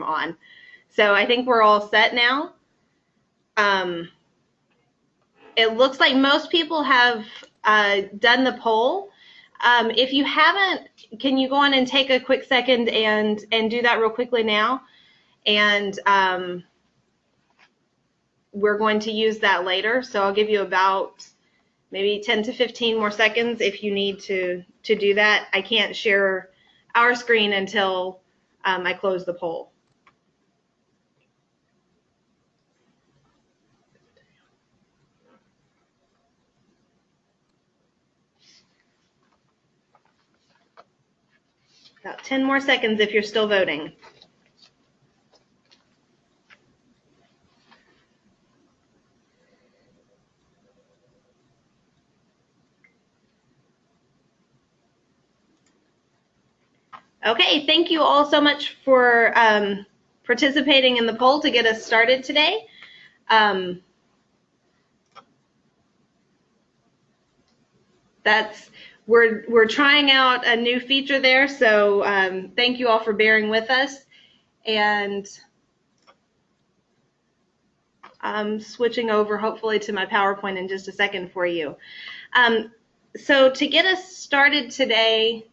on. So I think we're all set now. It looks like most people have done the poll. If you haven't, can you go on and take a quick second and do that real quickly now? And we're going to use that later. So I'll give you about maybe 10 to 15 more seconds if you need to do that. I can't share our screen until I close the poll. About 10 more seconds if you're still voting. Okay, thank you all so much for participating in the poll to get us started today. We're trying out a new feature there, so thank you all for bearing with us. And I'm switching over hopefully to my PowerPoint in just a second for you. So to get us started today,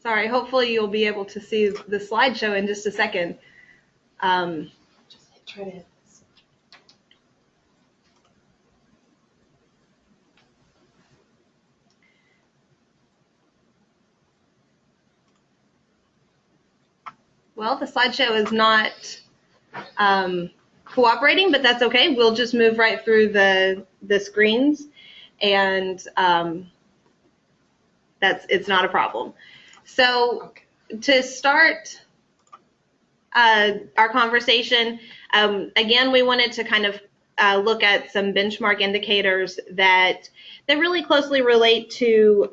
sorry, hopefully you'll be able to see the slideshow in just a second. Just try to hit this. Well, the slideshow is not cooperating, but that's okay. We'll just move right through the screens, and it's not a problem. So to start our conversation, again, we wanted to kind of look at some benchmark indicators that really closely relate to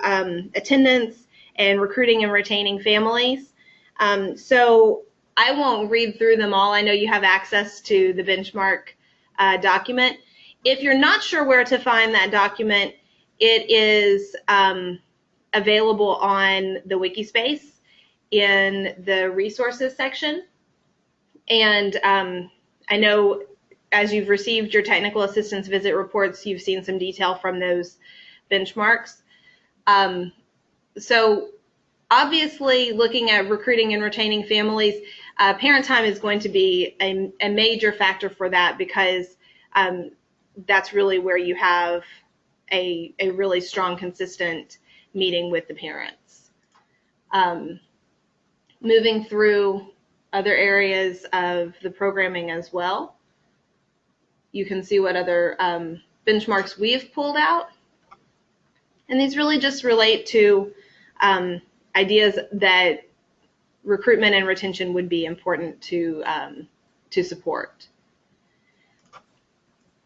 attendance and recruiting and retaining families. So I won't read through them all. I know you have access to the benchmark document. If you're not sure where to find that document, it is available on the Wikispace in the resources section. And I know as you've received your technical assistance visit reports, you've seen some detail from those benchmarks. So obviously, looking at recruiting and retaining families, parent time is going to be a major factor for that, because that's really where you have a really strong, consistent meeting with the parents. Moving through other areas of the programming as well, you can see what other benchmarks we've pulled out. And these really just relate to ideas that recruitment and retention would be important to support.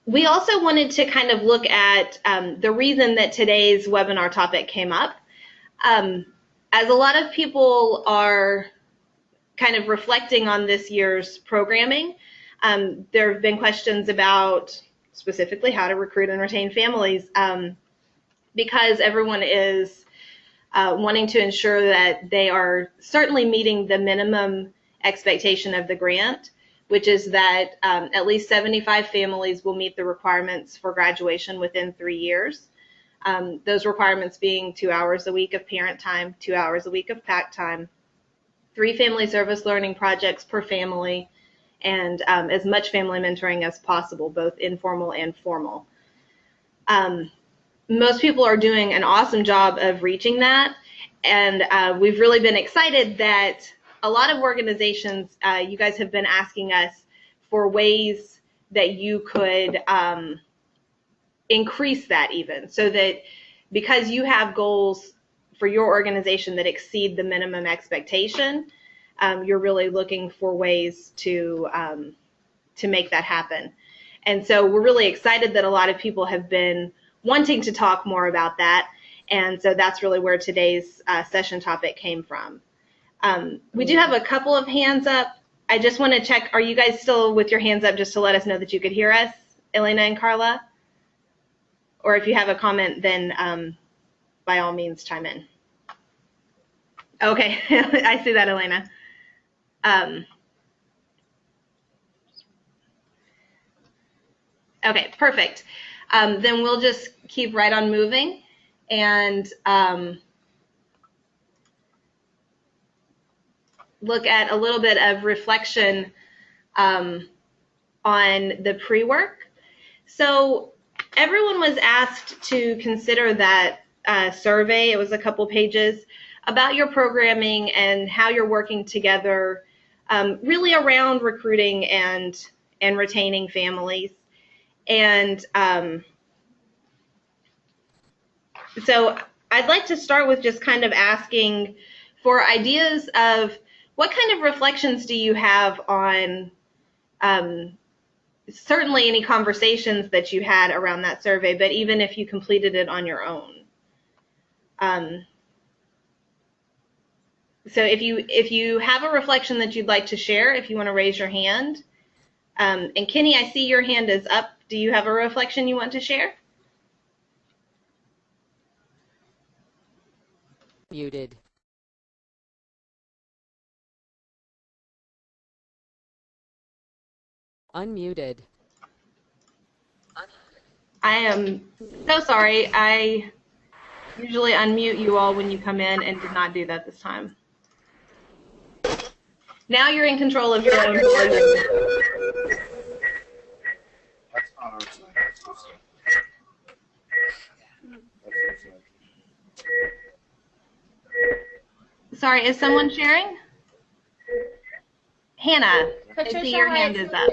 We also wanted to kind of look at the reason that today's webinar topic came up. As a lot of people are kind of reflecting on this year's programming, there have been questions about specifically how to recruit and retain families, because everyone is wanting to ensure that they are certainly meeting the minimum expectation of the grant, which is that at least 75 families will meet the requirements for graduation within 3 years. Those requirements being 2 hours a week of parent time, 2 hours a week of PAC time, 3 family service learning projects per family, and as much family mentoring as possible, both informal and formal. Most people are doing an awesome job of reaching that, and we've really been excited that a lot of organizations, you guys have been asking us for ways that you could increase that even, so that because you have goals for your organization that exceed the minimum expectation, you're really looking for ways to make that happen. And so we're really excited that a lot of people have been wanting to talk more about that, and so that's really where today's session topic came from. We do have a couple of hands up. I just want to check, are you guys still with your hands up, just to let us know that you could hear us, Elena and Carla? or if you have a comment, then by all means chime in. Okay, I see that, Elena. Okay, perfect. Then we'll just keep right on moving and look at a little bit of reflection on the pre-work. So everyone was asked to consider that survey. It was a couple pages about your programming and how you're working together, really around recruiting and retaining families. And so I'd like to start with just kind of asking for ideas of what kind of reflections do you have on certainly any conversations that you had around that survey, but even if you completed it on your own. So if you have a reflection that you'd like to share, if you want to raise your hand. And Kenny, I see your hand is up. Do you have a reflection you want to share? Muted. Unmuted. I am so sorry. I usually unmute you all when you come in and did not do that this time. Now you're in control of your own volume. That's not our side. Sorry, is someone sharing? Hannah, I see your hand is up.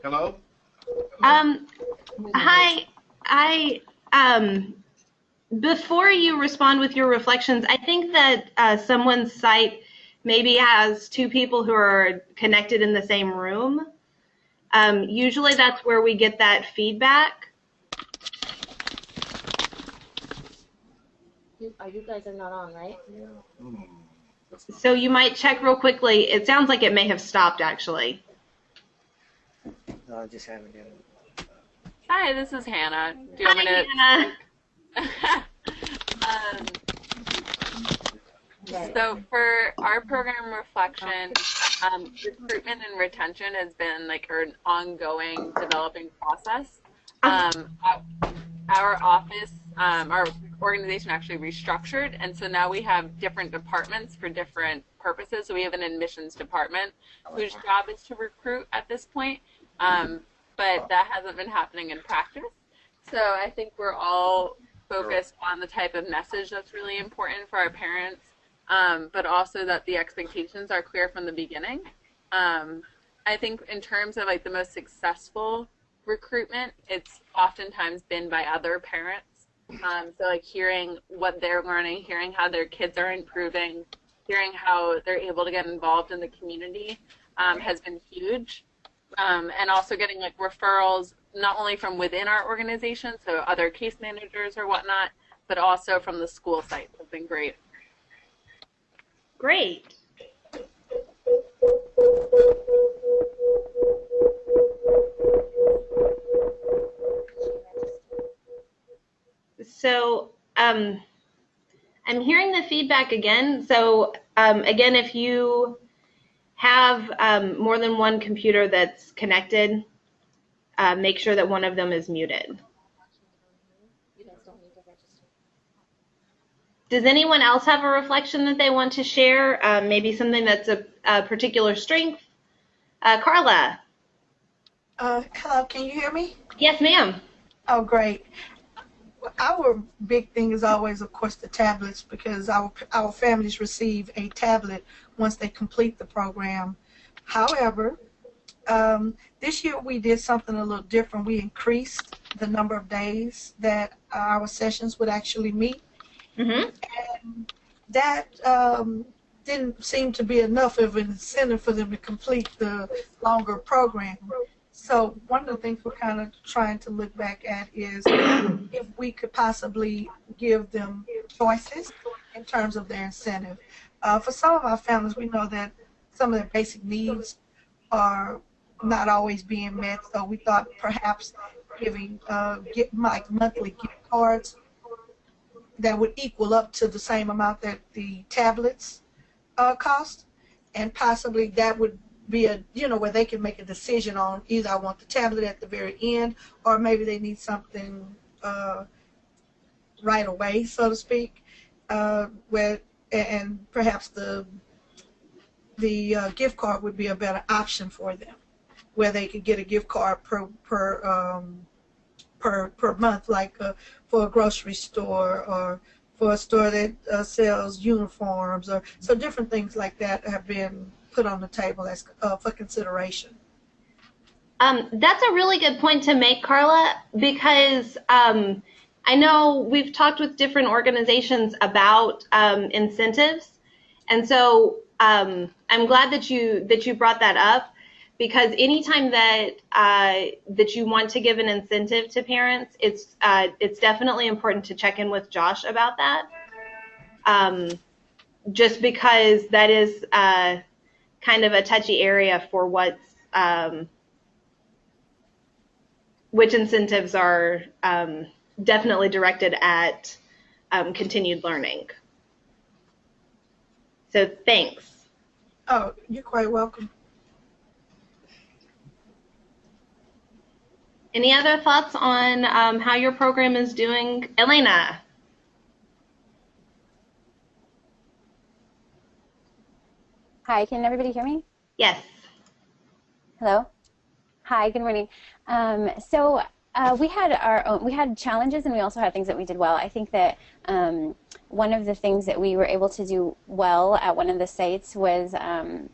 Hello? Hi, before you respond with your reflections, I think that someone's site maybe has two people who are connected in the same room. Usually that's where we get that feedback. You guys are not on, right? So you might check real quickly. It sounds like it may have stopped actually. No, I just haven't done it. Hi, this is Hannah. Do you want me to? Hannah. So for our program reflection, recruitment and retention has been like an ongoing developing process. Our office, our organization actually restructured, and so now we have different departments for different purposes. So we have an admissions department whose job is to recruit at this point, but that hasn't been happening in practice. So I think we're all focused on the type of message that's really important for our parents, but also that the expectations are clear from the beginning. I think in terms of like the most successful recruitment, it's oftentimes been by other parents. So like hearing what they're learning, hearing how their kids are improving, hearing how they're able to get involved in the community has been huge. And also getting like referrals, not only from within our organization, so other case managers or whatnot, but also from the school sites has been great. Great. So I'm hearing the feedback again. So again, if you have more than one computer that's connected, make sure that one of them is muted. Does anyone else have a reflection that they want to share? Maybe something that's a particular strength? Carla. Hello, can you hear me? Yes, ma'am. Oh, great. Our big thing is always, of course, the tablets, because our families receive a tablet once they complete the program. However, this year we did something a little different. We increased the number of days that our sessions would actually meet. Mm-hmm. And that didn't seem to be enough of an incentive for them to complete the longer program. So one of the things we're kind of trying to look back at is if we could possibly give them choices in terms of their incentive. For some of our families, we know that some of their basic needs are not always being met, so we thought perhaps giving like monthly gift cards that would equal up to the same amount that the tablets cost, and possibly that would be a, where they can make a decision on either I want the tablet at the very end, or maybe they need something right away, so to speak, and perhaps the gift card would be a better option for them, where they could get a gift card per month, like for a grocery store or for a store that sells uniforms, or so different things like that have been put on the table as for consideration. That's a really good point to make, Carla, because I know we've talked with different organizations about incentives, and so I'm glad that you brought that up, because anytime that that you want to give an incentive to parents, it's definitely important to check in with Josh about that, just because that is kind of a touchy area for which incentives are definitely directed at continued learning. So thanks. Oh, you're quite welcome. Any other thoughts on how your program is doing? Elena? Hi, can everybody hear me? Yes. Hello? Hi, good morning. We had challenges, and we also had things that we did well. I think that one of the things that we were able to do well at one of the sites was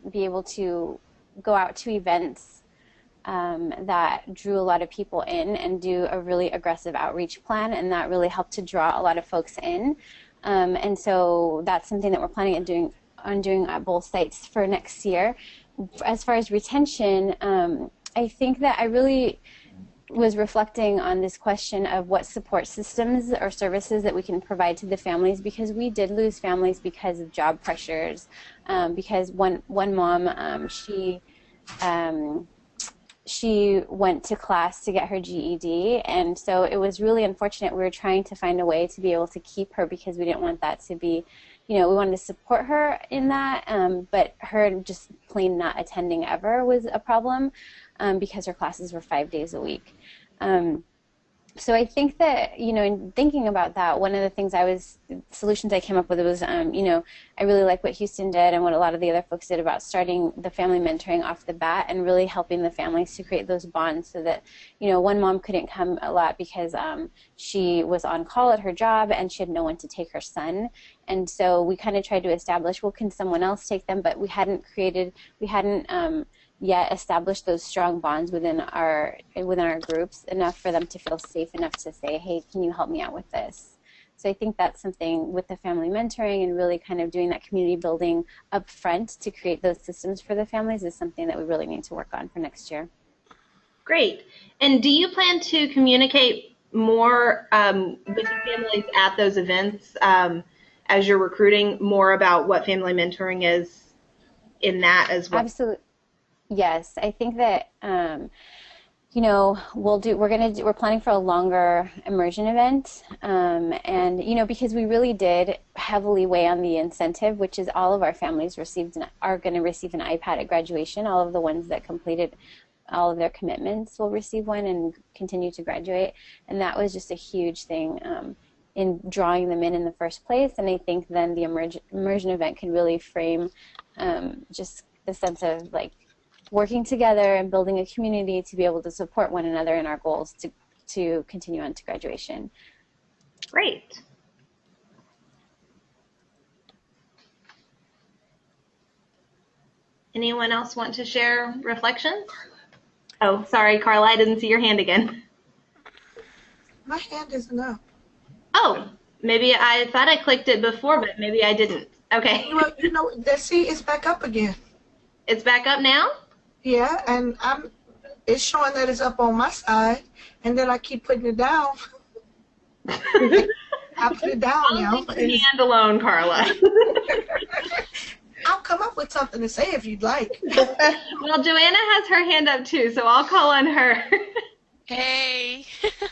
be able to go out to events that drew a lot of people in and do a really aggressive outreach plan, and that really helped to draw a lot of folks in. And so that's something that we're planning on doing at both sites for next year. As far as retention, I think that I really was reflecting on this question of what support systems or services that we can provide to the families, because we did lose families because of job pressures. Because one mom, she went to class to get her GED, and so it was really unfortunate. We were trying to find a way to be able to keep her, because we didn't want that to be, we wanted to support her in that, but her just plain not attending ever was a problem, because her classes were 5 days a week. So I think that, in thinking about that, one of the solutions I came up with was, I really like what Houston did and what a lot of the other folks did about starting the family mentoring off the bat and really helping the families to create those bonds, so that, one mom couldn't come a lot because she was on call at her job and she had no one to take her son. And so we kind of tried to establish, well, can someone else take them? But we hadn't yet established those strong bonds within our groups enough for them to feel safe enough to say, hey, can you help me out with this? So I think that's something with the family mentoring and really kind of doing that community building up front to create those systems for the families is something that we really need to work on for next year. Great. And do you plan to communicate more with the families at those events as you're recruiting, more about what family mentoring is in that as well? Absolutely. Yes, I think that we're planning for a longer immersion event, and because we really did heavily weigh on the incentive, which is all of our families are going to receive an iPad at graduation. All of the ones that completed all of their commitments will receive one and continue to graduate, and that was just a huge thing in drawing them in the first place. And I think then the immersion event can really frame just the sense of working together and building a community to be able to support one another in our goals to continue on to graduation. Great. Anyone else want to share reflections? Oh, sorry, Carla, I didn't see your hand again. My hand isn't up. Oh, maybe I thought I clicked it before, but maybe I didn't. Okay. Well, see, it's back up again. It's back up now? Yeah, and It's showing that it's up on my side, and then I keep putting it down. I put it down I'll now. leave your hand alone, Carla. I'll come up with something to say if you'd like. Well, Joanna has her hand up too, so I'll call on her. Hey.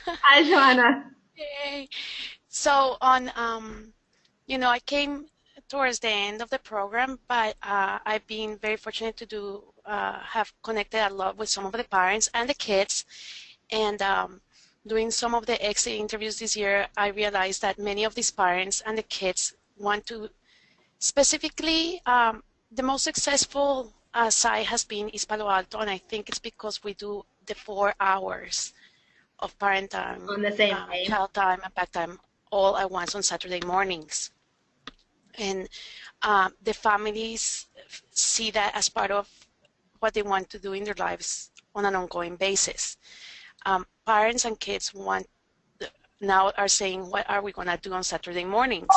Hi, Joanna. Hey. So on, I came towards the end of the program, but I've been very fortunate to have connected a lot with some of the parents and the kids. And doing some of the exit interviews this year, I realized that many of these parents and the kids want to specifically, the most successful site has been East Palo Alto, and I think it's because we do the 4 hours of parent time, On the same day. child time, and back time all at once on Saturday mornings. And the families see that as part of what they want to do in their lives on an ongoing basis. Parents and kids now are saying, what are we going to do on Saturday mornings?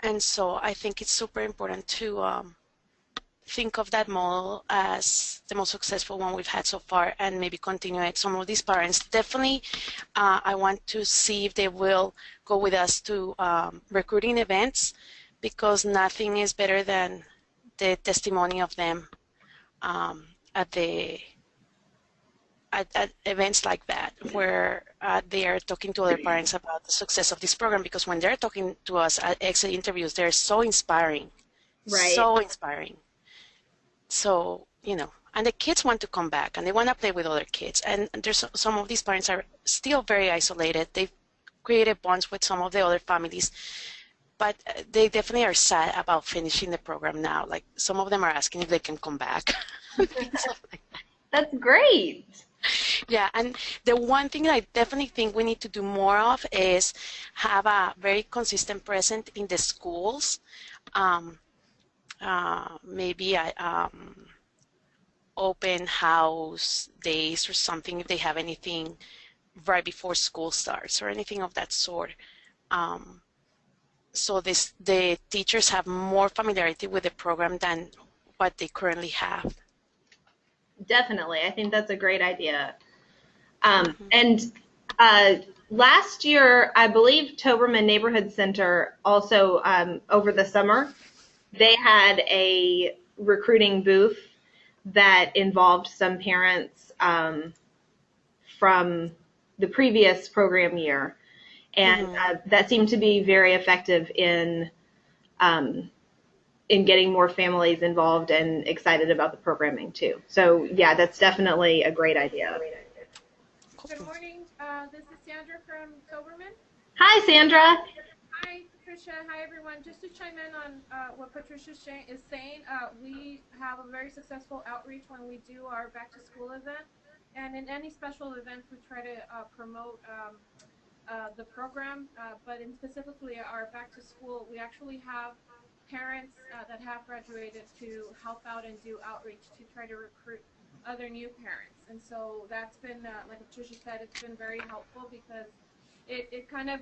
And so I think it's super important to think of that model as the most successful one we've had so far, and maybe continue it. Some of these parents definitely, I want to see if they will go with us to recruiting events, because nothing is better than the testimony of them at events like that, where they are talking to other parents about the success of this program, because when they're talking to us at exit interviews, they're so inspiring, Right. so inspiring. So, and the kids want to come back and they want to play with other kids. And there's some of these parents are still very isolated. They've created bonds with some of the other families, but they definitely are sad about finishing the program now. Like, some of them are asking if they can come back. That's great. Yeah, and the one thing that I definitely think we need to do more of is have a very consistent presence in the schools. Maybe open house days or something, if they have anything right before school starts or anything of that sort. So the teachers have more familiarity with the program than what they currently have. Definitely. I think that's a great idea. And last year, I believe Toberman Neighborhood Center also, over the summer, they had a recruiting booth that involved some parents from the previous program year. And that seemed to be very effective in getting more families involved and excited about the programming too. So yeah, that's definitely a great idea. Good morning. This is Sandra from Toberman. Hi, Sandra. Hi, Patricia. Hi, everyone. Just to chime in on what Patricia is saying, we have a very successful outreach when we do our back-to-school event. And in any special events, we try to promote the program. But in specifically our back-to-school, we actually have parents that have graduated to help out and do outreach to try to recruit other new parents. And so that's been, like Patricia said, it's been very helpful, because it kind of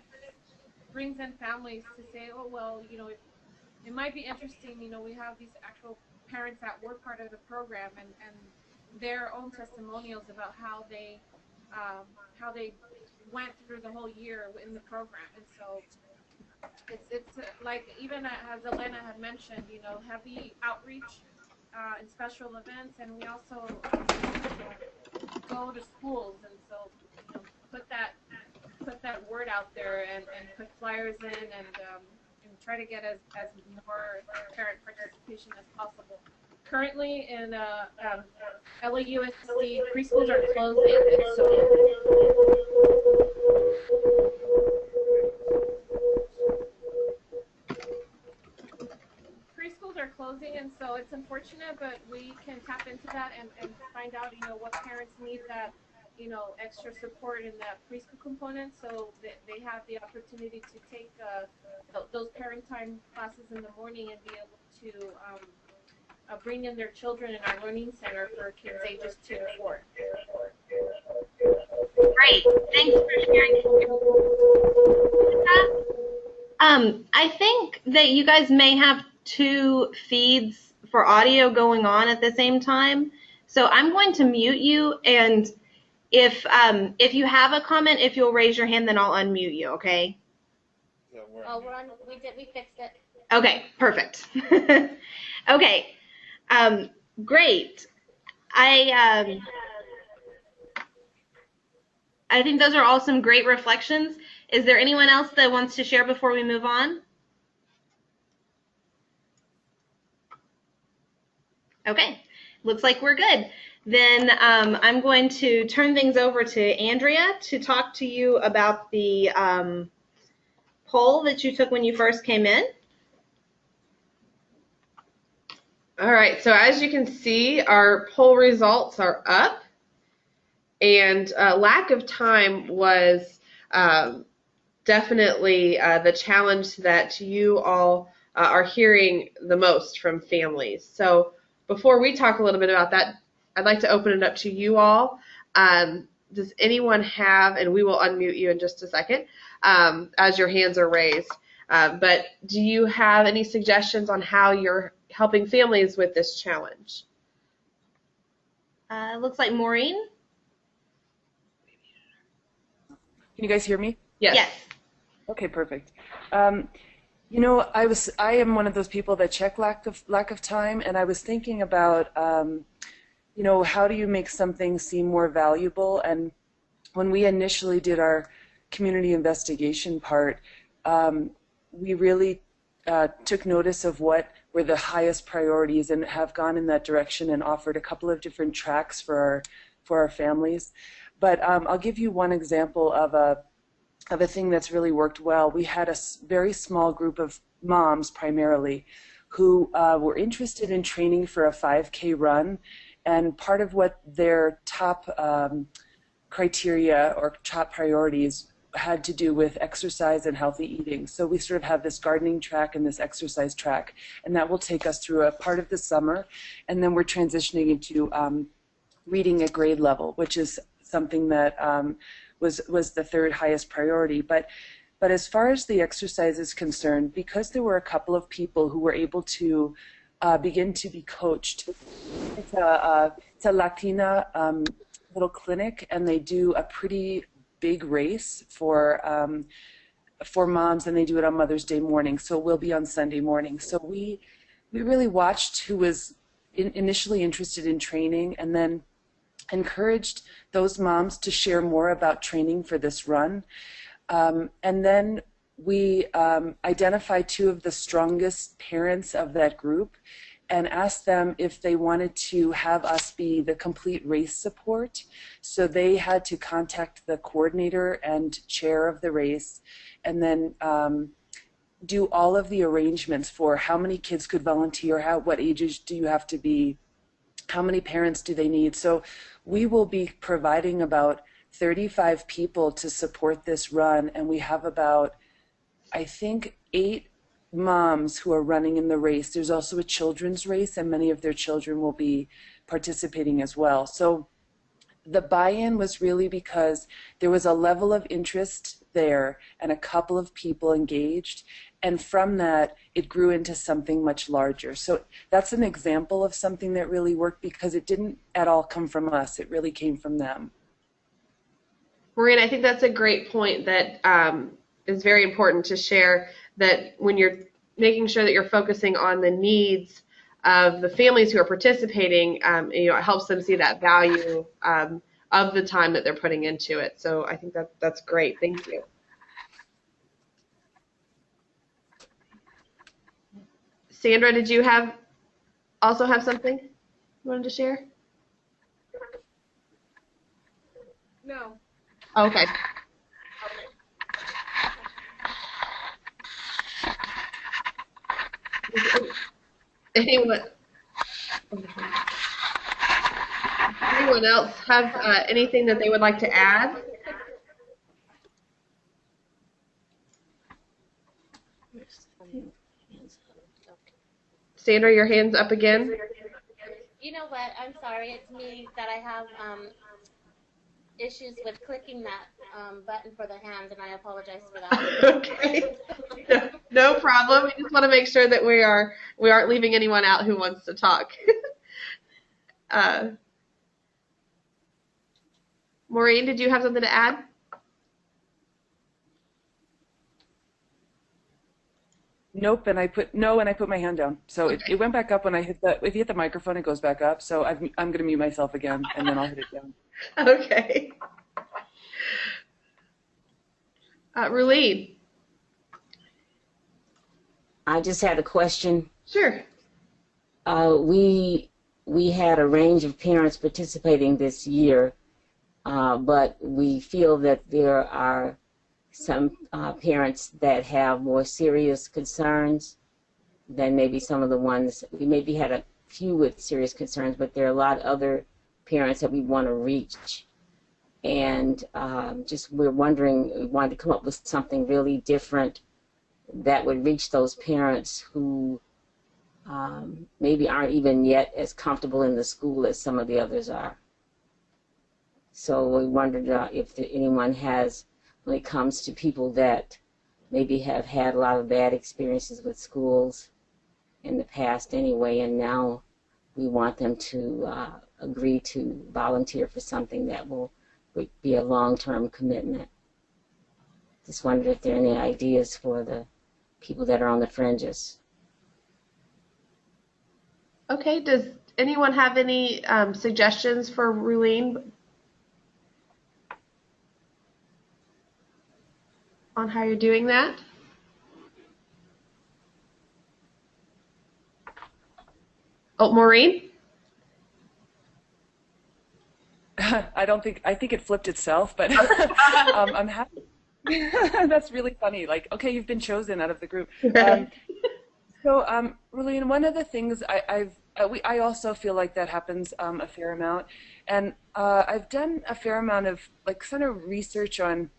brings in families to say, oh, well, it might be interesting, we have these actual parents that were part of the program, and their own testimonials about how they went through the whole year in the program. And so it's like, even as Elena had mentioned, heavy outreach in special events, and we also go to schools, and so put that word out there, and put flyers in, and try to get as more parent participation as possible. Currently in LAUSD, preschools are closing, and so preschools are closing, and so it's unfortunate, but we can tap into that and find out, what parents need that, extra support in that preschool component, so that they have the opportunity to take those parent time classes in the morning and be able to bring in their children in our learning center for kids ages 2 to 4. Great. Thanks for sharing. I think that you guys may have 2 feeds for audio going on at the same time. So I'm going to mute you, and if you have a comment, if you'll raise your hand, then I'll unmute you, okay? Yeah, Oh, we fixed it. Okay, perfect. Okay, great. I think those are all some great reflections. Is there anyone else that wants to share before we move on? Okay, looks like we're good. Then I'm going to turn things over to Andrea to talk to you about the poll that you took when you first came in. All right, so as you can see, our poll results are up, and lack of time was definitely the challenge that you all are hearing the most from families. So before we talk a little bit about that, I'd like to open it up to you all. Does anyone have, and we will unmute you in just a second as your hands are raised, but do you have any suggestions on how you're helping families with this challenge? Looks like Maureen. Can you guys hear me? Yes. Yes. Okay, perfect. You know, I am one of those people that check lack of time, and I was thinking about, you know, how do you make something seem more valuable? And when we initially did our community investigation part, we really took notice of what were the highest priorities and have gone in that direction and offered a couple of different tracks for our families. But I'll give you one example of a thing that's really worked well. We had a very small group of moms primarily who were interested in training for a 5K run, and part of what their top criteria or top priorities had to do with exercise and healthy eating. So we sort of have this gardening track and this exercise track, and that will take us through a part of the summer, and then we're transitioning into reading at grade level, which is something that was the third highest priority. But as far as the exercise is concerned, because there were a couple of people who were able to begin to be coached, it's a Latina little clinic, and they do a pretty big race for moms, and they do it on Mother's Day morning, so it will be on Sunday morning. So we really watched who was initially interested in training, and then encouraged those moms to share more about training for this run. And then we identified two of the strongest parents of that group and asked them if they wanted to have us be the complete race support. So they had to contact the coordinator and chair of the race, and then do all of the arrangements for how many kids could volunteer, what ages do you have to be, how many parents do they need. So we will be providing about 35 people to support this run, and we have about, I think, 8 moms who are running in the race. There's also a children's race, and many of their children will be participating as well. So the buy-in was really because there was a level of interest there and a couple of people engaged, and from that it grew into something much larger. So that's an example of something that really worked, because it didn't at all come from us, it really came from them. Maureen, I think that's a great point that is very important to share, that when you're making sure that you're focusing on the needs of the families who are participating, you know, it helps them see that value of the time that they're putting into it. So I think that's great. Thank you. Sandra, did you also have something you wanted to share? No. Okay. Anyone else have anything that they would like to add? Sandra, your hand's up again. You know what? I'm sorry. It's me that I have issues with clicking that button for the hands, and I apologize for that. Okay. No problem. We just want to make sure that we aren't leaving anyone out who wants to talk. Maureen, did you have something to add? Nope, and I put my hand down. So Okay. it went back up when I hit the, if you hit the microphone, it goes back up. So I'm going to mute myself again, and then I'll hit it down. Okay. Rulene. I just had a question. Sure. We had a range of parents participating this year, but we feel that there are some parents that have more serious concerns than maybe some of the ones. We maybe had a few with serious concerns, but there are a lot of other parents that we want to reach. And we're wondering, we wanted to come up with something really different that would reach those parents who maybe aren't even yet as comfortable in the school as some of the others are. So we wondered if anyone has, when it comes to people that maybe have had a lot of bad experiences with schools in the past anyway, and now we want them to agree to volunteer for something that will be a long-term commitment. Just wondered if there are any ideas for the people that are on the fringes. Okay, does anyone have any suggestions for Rulene on how you're doing that? Oh, Maureen? I think it flipped itself, but I'm happy. That's really funny. Like, okay, you've been chosen out of the group. Rulene, one of the things I also feel like that happens a fair amount, and I've done a fair amount of like sort of research on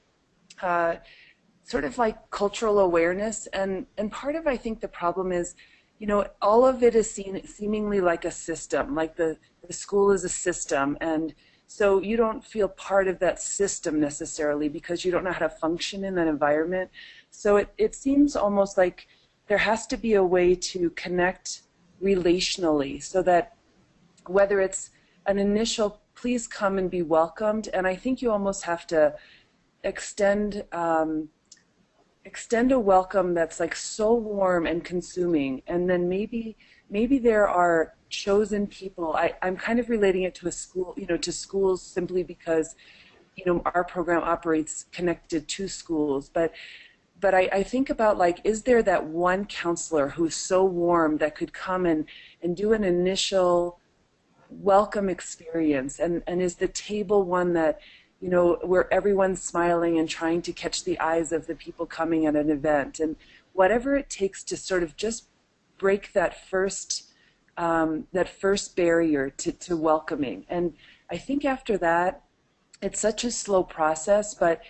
sort of like cultural awareness, and part of I think the problem is, you know, all of it is seen seemingly like a system, like the school is a system, and so you don't feel part of that system necessarily because you don't know how to function in that environment. So it seems almost like there has to be a way to connect relationally so that whether it's an initial please come and be welcomed, and I think you almost have to extend a welcome that's like so warm and consuming, and then maybe there are chosen people. I'm kind of relating it to a school, you know, to schools simply because, you know, our program operates connected to schools, but I think about like, is there that one counselor who's so warm that could come and do an initial welcome experience, and is the table one that, you know, where everyone's smiling and trying to catch the eyes of the people coming at an event, and whatever it takes to sort of just break that first barrier to welcoming. And I think after that, it's such a slow process, but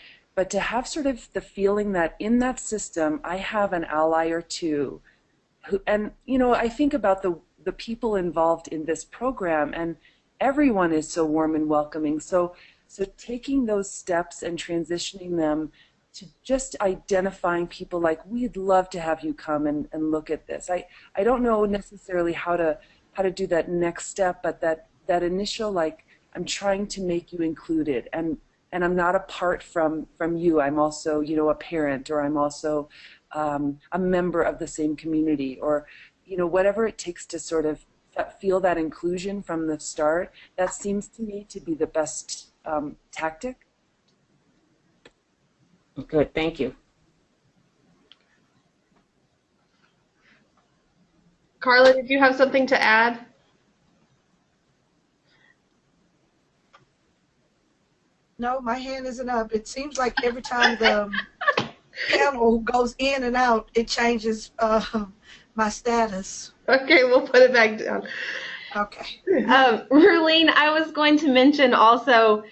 to have sort of the feeling that in that system I have an ally or two who, and you know, I think about the people involved in this program, and everyone is so warm and welcoming. So taking those steps and transitioning them to just identifying people like, we'd love to have you come and look at this. I don't know necessarily how to do that next step, but that initial, like, I'm trying to make you included, and I'm not apart from you. I'm also, you know, a parent, or I'm also a member of the same community, or, you know, whatever it takes to sort of feel that inclusion from the start. That seems to me to be the best tactic. Good, thank you. Carla, did you have something to add? No, my hand isn't up. It seems like every time the panel goes in and out, it changes my status. Okay, we'll put it back down. Okay. Rulene, I was going to mention also,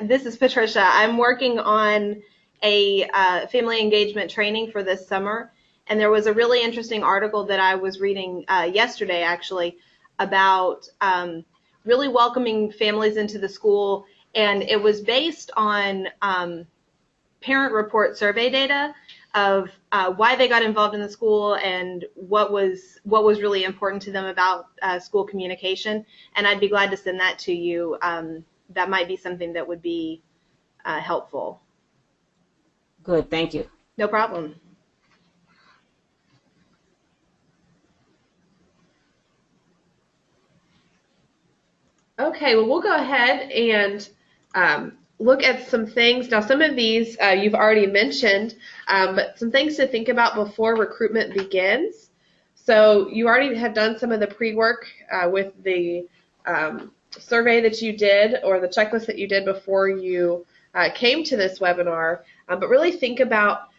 this is Patricia. I'm working on a family engagement training for this summer, and there was a really interesting article that I was reading yesterday, actually, about really welcoming families into the school, and it was based on parent report survey data of why they got involved in the school and what was really important to them about school communication. And I'd be glad to send that to you that might be something that would be helpful. Good, thank you. No problem. Okay, well, we'll go ahead and look at some things. Now, some of these you've already mentioned, but some things to think about before recruitment begins. So you already have done some of the pre-work with the survey that you did or the checklist that you did before you came to this webinar, but really think about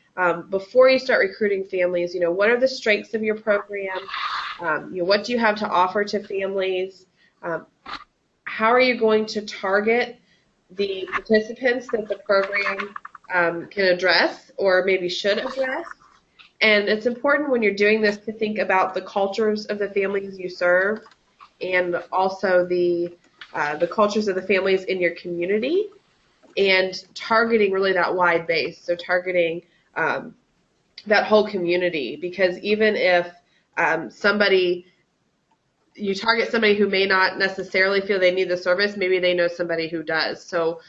before you start recruiting families, what are the strengths of your program? What do you have to offer to families? How are you going to target the participants that the program can address or maybe should address? And it's important when you're doing this to think about the cultures of the families you serve and also the cultures of the families in your community and targeting really that wide base. So targeting that whole community, because even if you target somebody who may not necessarily feel they need the service, maybe they know somebody who does. So,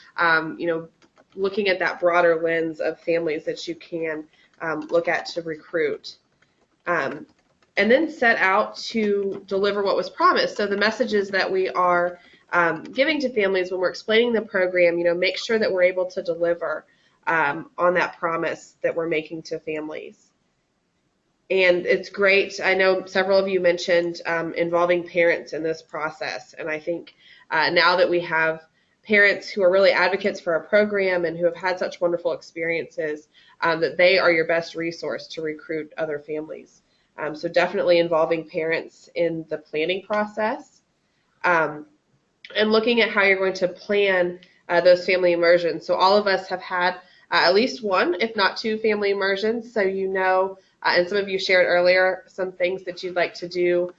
looking at that broader lens of families that you can look at to recruit. And then set out to deliver what was promised. So the messages that we are giving to families when we're explaining the program, make sure that we're able to deliver on that promise that we're making to families. And it's great. I know several of you mentioned involving parents in this process. And I think now that we have parents who are really advocates for our program and who have had such wonderful experiences, that they are your best resource to recruit other families. So definitely involving parents in the planning process and looking at how you're going to plan those family immersions. So all of us have had at least one, if not two, family immersions. So and some of you shared earlier some things that you'd like to do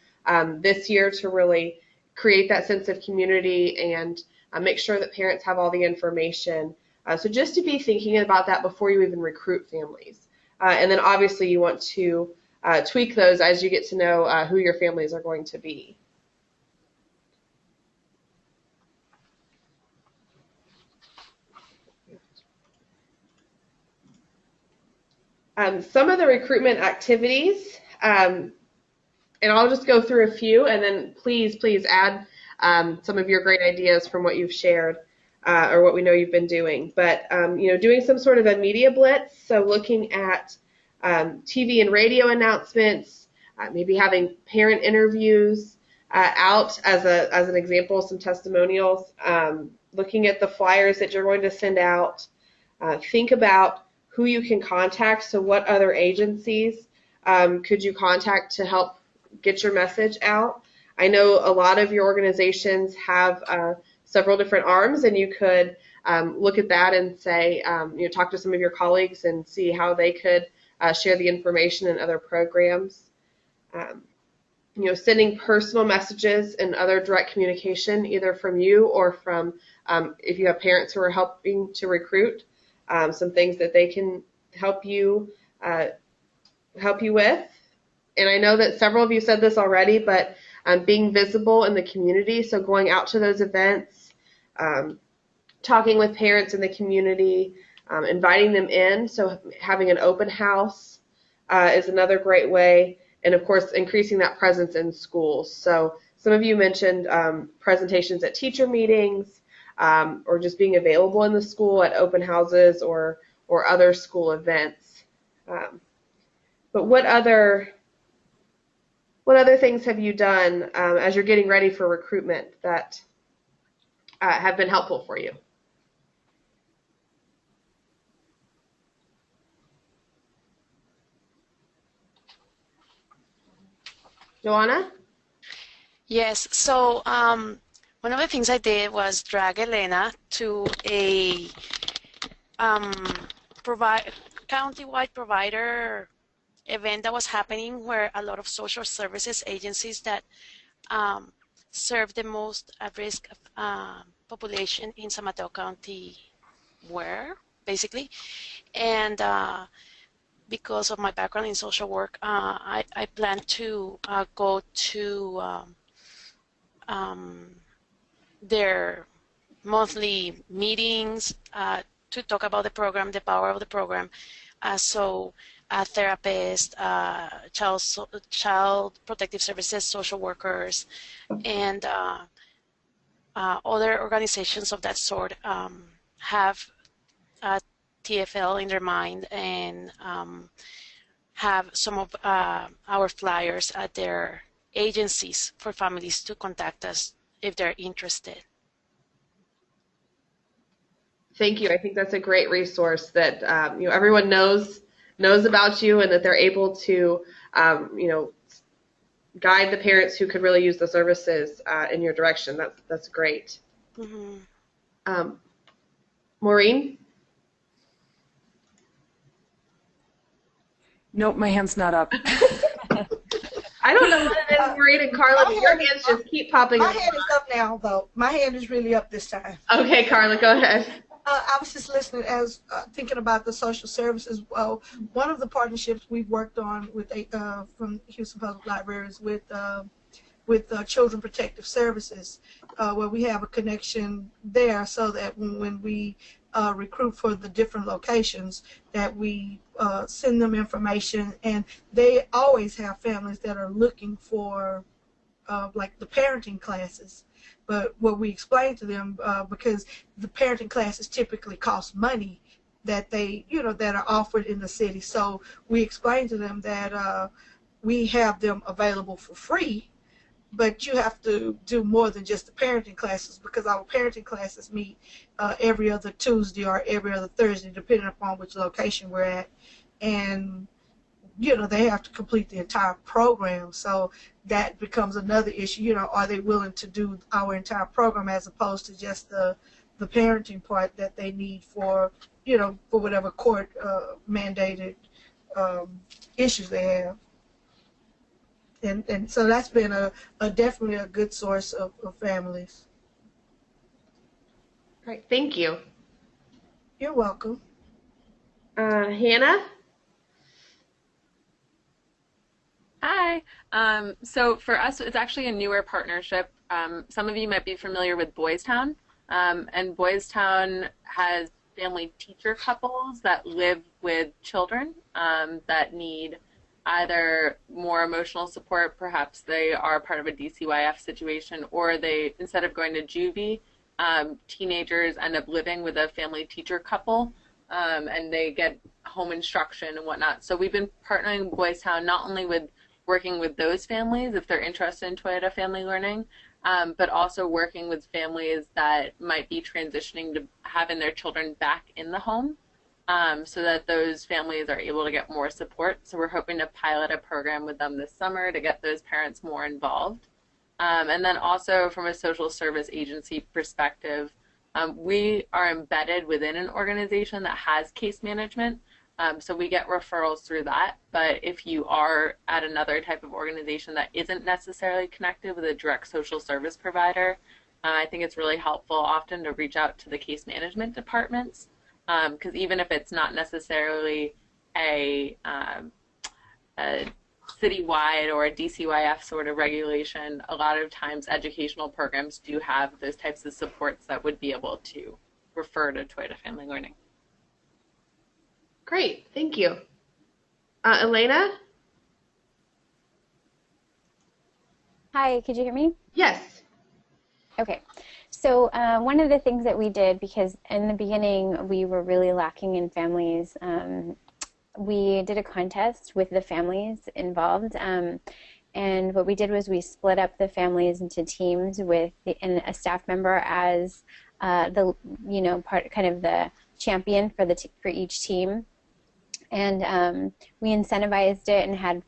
this year to really create that sense of community and make sure that parents have all the information. So just to be thinking about that before you even recruit families. And then obviously you want to tweak those as you get to know who your families are going to be. Some of the recruitment activities, and I'll just go through a few, and then please add some of your great ideas from what you've shared or what we know you've been doing. But doing some sort of a media blitz, so looking at TV and radio announcements, maybe having parent interviews out as an example, some testimonials, looking at the flyers that you're going to send out. Think about who you can contact. So what other agencies could you contact to help get your message out? I know a lot of your organizations have several different arms, and you could look at that and say, talk to some of your colleagues and see how they could share the information in other programs. Sending personal messages and other direct communication, either from you or from if you have parents who are helping to recruit, some things that they can help you with. And I know that several of you said this already, but being visible in the community, so going out to those events, talking with parents in the community, inviting them in, so having an open house is another great way, and of course increasing that presence in schools. So some of you mentioned presentations at teacher meetings, or just being available in the school at open houses or other school events. But what other things have you done as you're getting ready for recruitment that have been helpful for you? Joanna? Yes, so one of the things I did was drag Elena to a countywide provider event that was happening where a lot of social services agencies that serve the most at-risk population in San Mateo County were, basically. And because of my background in social work, I plan to go to their monthly meetings to talk about the program, the power of the program. So therapists, child protective services, social workers, and other organizations of that sort have TFL in their mind and have some of our flyers at their agencies for families to contact us if they're interested. Thank you. I think that's a great resource that everyone knows about you, and that they're able to guide the parents who could really use the services in your direction. That's great. Mm-hmm. Maureen? Nope, my hand's not up. I don't know what it is, Maureen and Carla, but your hands just keep popping up. My hand is up now, though. My hand is really up this time. Okay, Carla, go ahead. I was just listening as thinking about the social services. One of the partnerships we've worked on with from Houston Public Libraries with Children Protective Services, where we have a connection there, so that when we recruit for the different locations, that we send them information, and they always have families that are looking for like the parenting classes. But what we explain to them, because the parenting classes typically cost money, that they, that are offered in the city. So we explain to them that we have them available for free, but you have to do more than just the parenting classes, because our parenting classes meet every other Tuesday or every other Thursday, depending upon which location we're at. And they have to complete the entire program, so that becomes another issue. Are they willing to do our entire program as opposed to just the parenting part that they need for, for whatever court mandated issues they have. And so that's been definitely a good source of families. Great, thank you. You're welcome. Hannah? Hi. So for us, it's actually a newer partnership. Some of you might be familiar with Boys Town, and Boys Town has family teacher couples that live with children that need either more emotional support, perhaps they are part of a DCYF situation, or they, instead of going to juvie, teenagers end up living with a family teacher couple, and they get home instruction and whatnot. So we've been partnering with Boys Town not only with working with those families if they're interested in Toyota Family Learning, but also working with families that might be transitioning to having their children back in the home, so that those families are able to get more support. So we're hoping to pilot a program with them this summer to get those parents more involved. And then also from a social service agency perspective, we are embedded within an organization that has case management. So we get referrals through that, but if you are at another type of organization that isn't necessarily connected with a direct social service provider, I think it's really helpful often to reach out to the case management departments, because even if it's not necessarily a citywide or a DCYF sort of regulation, a lot of times educational programs do have those types of supports that would be able to refer to Toyota Family Learning. Great, thank you. Elena? Hi, could you hear me? Yes. Okay. So one of the things that we did, because in the beginning we were really lacking in families, we did a contest with the families involved. And what we did was we split up the families into teams with a staff member as the part, kind of the champion for for each team. And we incentivized it and had,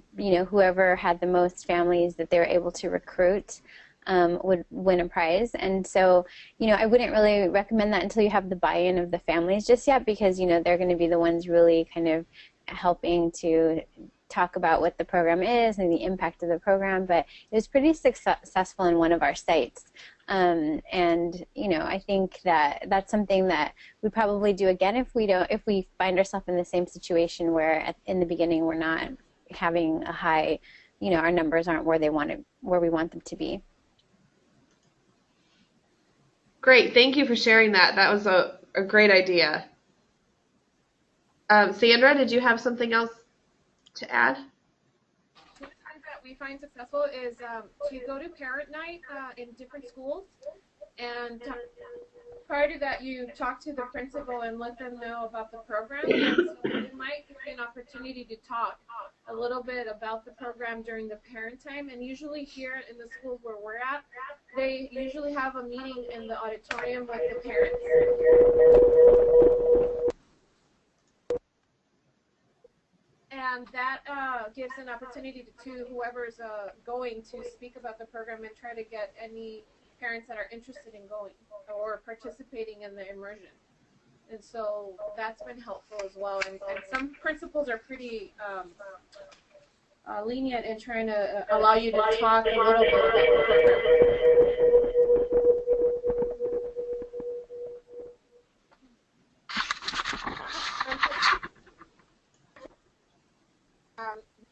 whoever had the most families that they were able to recruit would win a prize. And so, I wouldn't really recommend that until you have the buy-in of the families just yet, because, they're going to be the ones really kind of helping to talk about what the program is and the impact of the program. But it was pretty successful in one of our sites. And I think that that's something that we probably do again if we find ourselves in the same situation where in the beginning we're not having a high, our numbers aren't where we want them to be. Great. Thank you for sharing that. That was a great idea. Sandra, did you have something else to add? One thing that we find successful is to go to parent night in different schools, and prior to that, you talk to the principal and let them know about the program. And so it might give you an opportunity to talk a little bit about the program during the parent time. And usually here in the schools where we're at, they usually have a meeting in the auditorium with the parents. And that gives an opportunity to whoever's going to speak about the program and try to get any parents that are interested in going or participating in the immersion. And so that's been helpful as well. And some principals are pretty lenient in trying to allow you to talk a little bit about the program.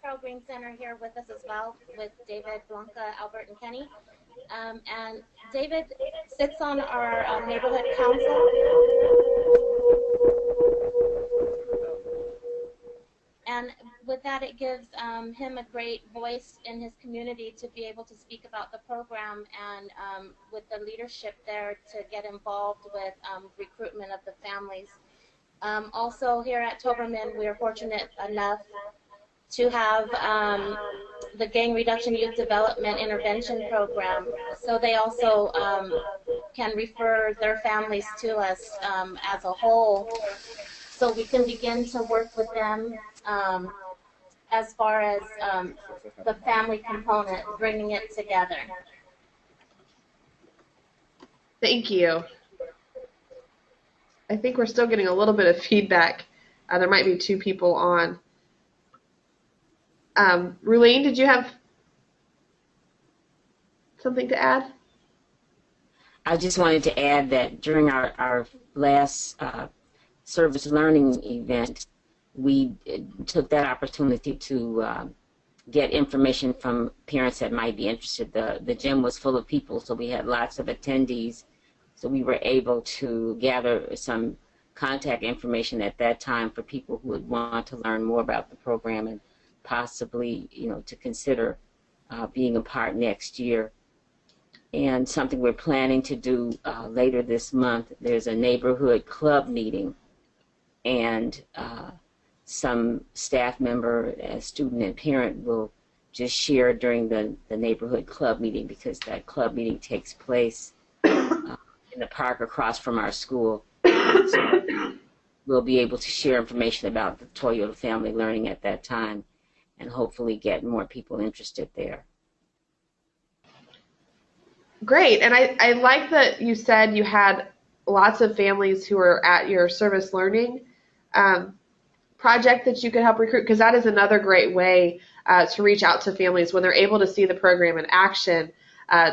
Carol Green Center here with us as well, with David, Blanca, Albert, and Kenny. And David sits on our neighborhood council. And with that, it gives him a great voice in his community to be able to speak about the program, and with the leadership there to get involved with recruitment of the families. Also here at Toberman, we are fortunate enough to have the Gang Reduction Youth Development Intervention Program. So they also can refer their families to us as a whole, so we can begin to work with them as far as the family component, bringing it together. Thank you. I think we're still getting a little bit of feedback. There might be two people on. Rulene, did you have something to add? I just wanted to add that during our last service learning event, we took that opportunity to get information from parents that might be interested. The gym was full of people, so we had lots of attendees. So we were able to gather some contact information at that time for people who would want to learn more about the program and possibly, to consider being a part next year. And something we're planning to do later this month, there's a neighborhood club meeting, and some staff member, a student and parent will just share during the neighborhood club meeting, because that club meeting takes place in the park across from our school. So we'll be able to share information about the Toyota Family Learning at that time, and hopefully get more people interested there. Great. And I like that you said you had lots of families who are at your service learning project that you could help recruit, because that is another great way to reach out to families when they're able to see the program in action,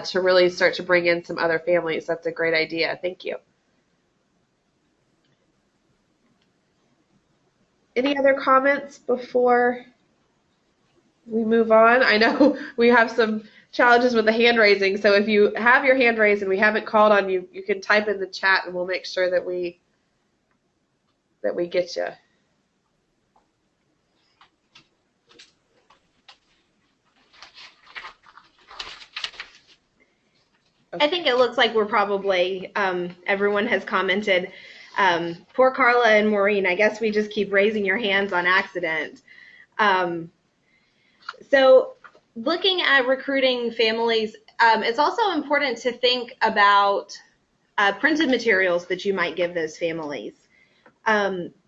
to really start to bring in some other families. That's a great idea. Thank you. Any other comments before we move on? I know we have some challenges with the hand raising, so if you have your hand raised and we haven't called on you, you can type in the chat and we'll make sure that we get you. I think it looks like we're probably, everyone has commented. Poor Carla and Maureen, I guess we just keep raising your hands on accident. So looking at recruiting families, it's also important to think about printed materials that you might give those families.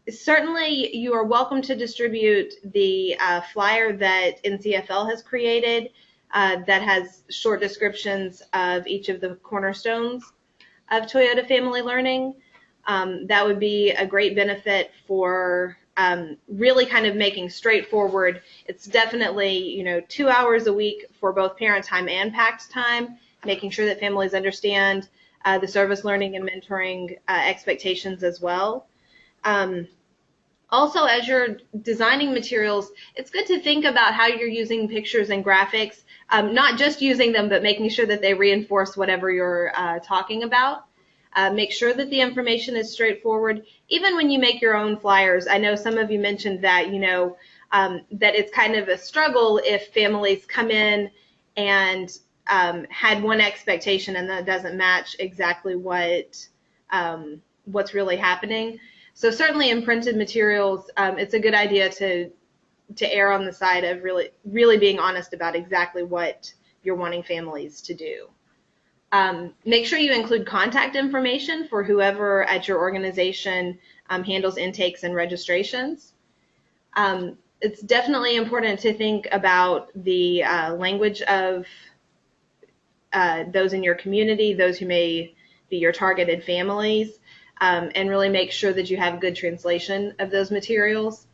Certainly, you are welcome to distribute the flyer that NCFL has created that has short descriptions of each of the cornerstones of Toyota Family Learning. That would be a great benefit for really kind of making straightforward. It's definitely, 2 hours a week for both parent time and PACT time, making sure that families understand the service learning and mentoring expectations as well. Also, as you're designing materials, it's good to think about how you're using pictures and graphics, not just using them, but making sure that they reinforce whatever you're talking about. Make sure that the information is straightforward. Even when you make your own flyers, I know some of you mentioned that, that it's kind of a struggle if families come in and had one expectation and that doesn't match exactly what's really happening. So certainly in printed materials, it's a good idea to err on the side of really being honest about exactly what you're wanting families to do. Make sure you include contact information for whoever at your organization handles intakes and registrations. It's definitely important to think about the language of those in your community, those who may be your targeted families, and really make sure that you have good translation of those materials.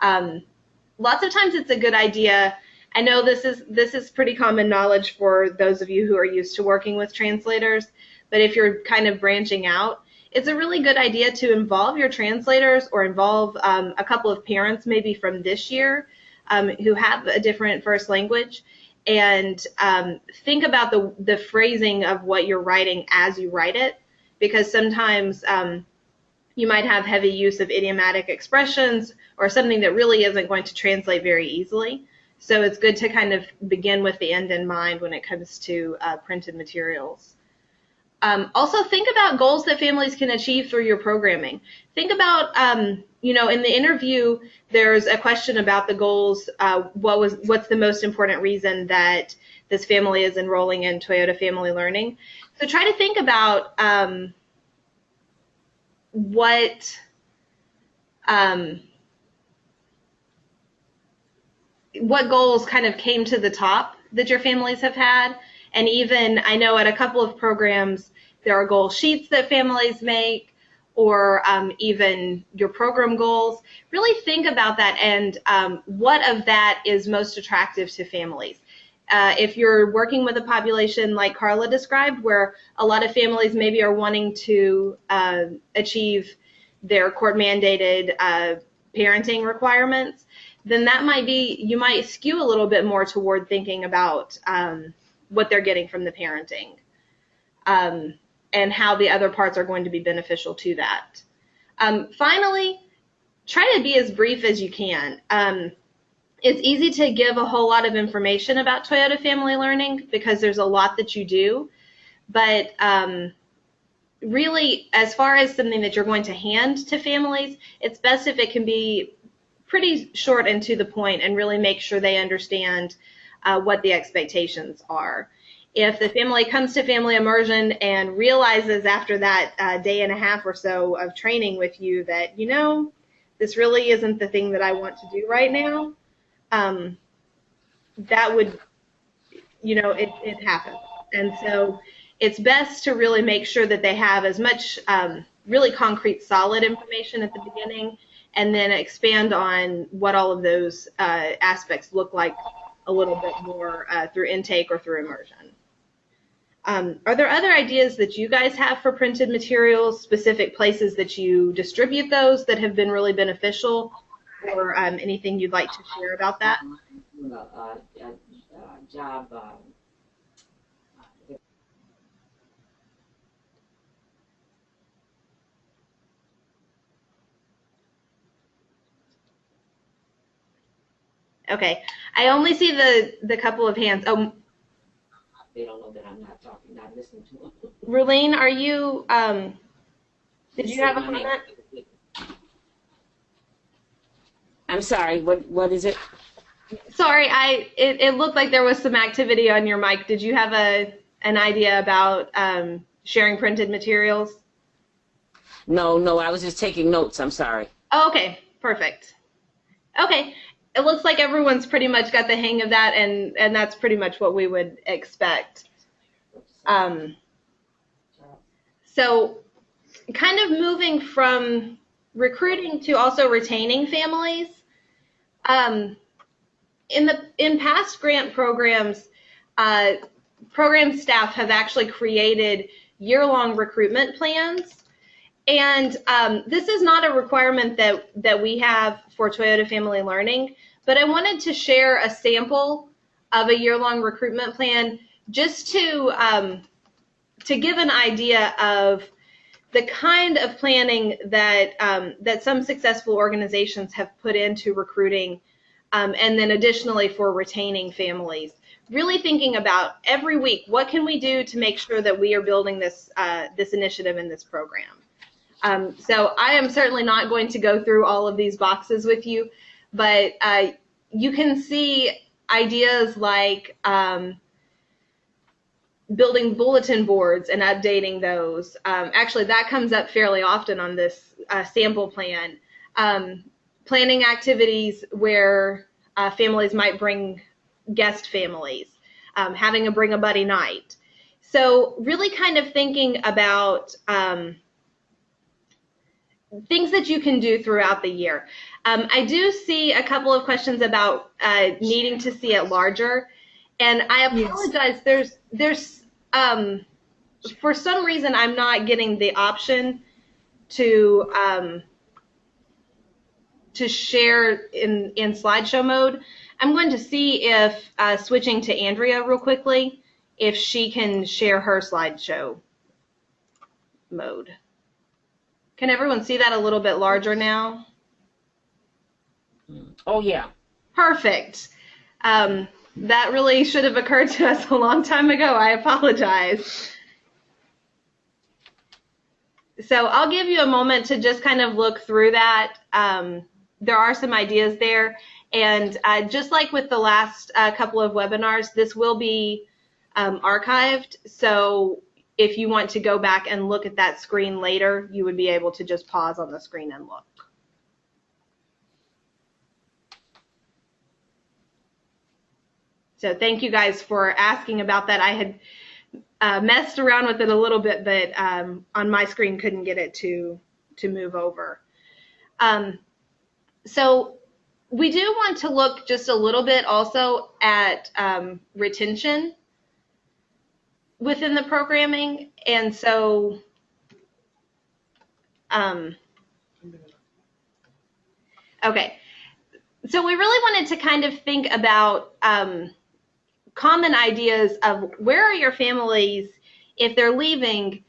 Lots of times it's a good idea. I know this is pretty common knowledge for those of you who are used to working with translators, but if you're kind of branching out, it's a really good idea to involve your translators or involve a couple of parents maybe from this year who have a different first language, and think about the phrasing of what you're writing as you write it, because sometimes you might have heavy use of idiomatic expressions or something that really isn't going to translate very easily. So it's good to kind of begin with the end in mind when it comes to printed materials. Also think about goals that families can achieve through your programming. Think about, in the interview, there's a question about the goals. What's the most important reason that this family is enrolling in Toyota Family Learning? So try to think about what goals kind of came to the top that your families have had. And even, I know at a couple of programs, there are goal sheets that families make, or even your program goals. Really think about that and what of that is most attractive to families. If you're working with a population like Carla described, where a lot of families maybe are wanting to achieve their court-mandated parenting requirements, then that might be, you might skew a little bit more toward thinking about what they're getting from the parenting and how the other parts are going to be beneficial to that. Finally, try to be as brief as you can. It's easy to give a whole lot of information about Toyota Family Learning because there's a lot that you do, but really, as far as something that you're going to hand to families, it's best if it can be pretty short and to the point and really make sure they understand what the expectations are. If the family comes to family immersion and realizes after that day and a half or so of training with you that, this really isn't the thing that I want to do right now, that would, it happens. And so it's best to really make sure that they have as much really concrete, solid information at the beginning, and then expand on what all of those aspects look like a little bit more through intake or through immersion. Are there other ideas that you guys have for printed materials, specific places that you distribute those that have been really beneficial, or anything you'd like to share about that? Okay, I only see the couple of hands. Oh, they don't know that I'm not talking, not listening to them. Rulene, are you? Did you have a comment? I'm sorry. What is it? Sorry, it looked like there was some activity on your mic. Did you have an idea about sharing printed materials? No, I was just taking notes. I'm sorry. Oh, okay, perfect. Okay, it looks like everyone's pretty much got the hang of that, and that's pretty much what we would expect. So kind of moving from recruiting to also retaining families. In past grant programs, program staff have actually created year-long recruitment plans. And this is not a requirement that we have for Toyota Family Learning, but I wanted to share a sample of a year-long recruitment plan just to give an idea of the kind of planning that that some successful organizations have put into recruiting, and then additionally for retaining families. Really thinking about every week, what can we do to make sure that we are building this this initiative in this program. So I am certainly not going to go through all of these boxes with you, but you can see ideas like building bulletin boards and updating those. Actually, that comes up fairly often on this sample plan. Planning activities where families might bring guest families, having a bring a buddy night. So really kind of thinking about things that you can do throughout the year. I do see a couple of questions about needing to see it larger, and I apologize. There's for some reason I'm not getting the option to share in slideshow mode. I'm going to see if switching to Andrea real quickly, if she can share her slideshow mode. Can everyone see that a little bit larger now? Oh, yeah. Perfect. That really should have occurred to us a long time ago. I apologize. So I'll give you a moment to just kind of look through that. There are some ideas there. And just like with the last couple of webinars, this will be archived. So if you want to go back and look at that screen later, you would be able to just pause on the screen and look. So thank you guys for asking about that. I had messed around with it a little bit, but on my screen couldn't get it to move over. So we do want to look just a little bit also at retention within the programming. And so okay, so we really wanted to kind of think about common ideas of where are your families if they're leaving.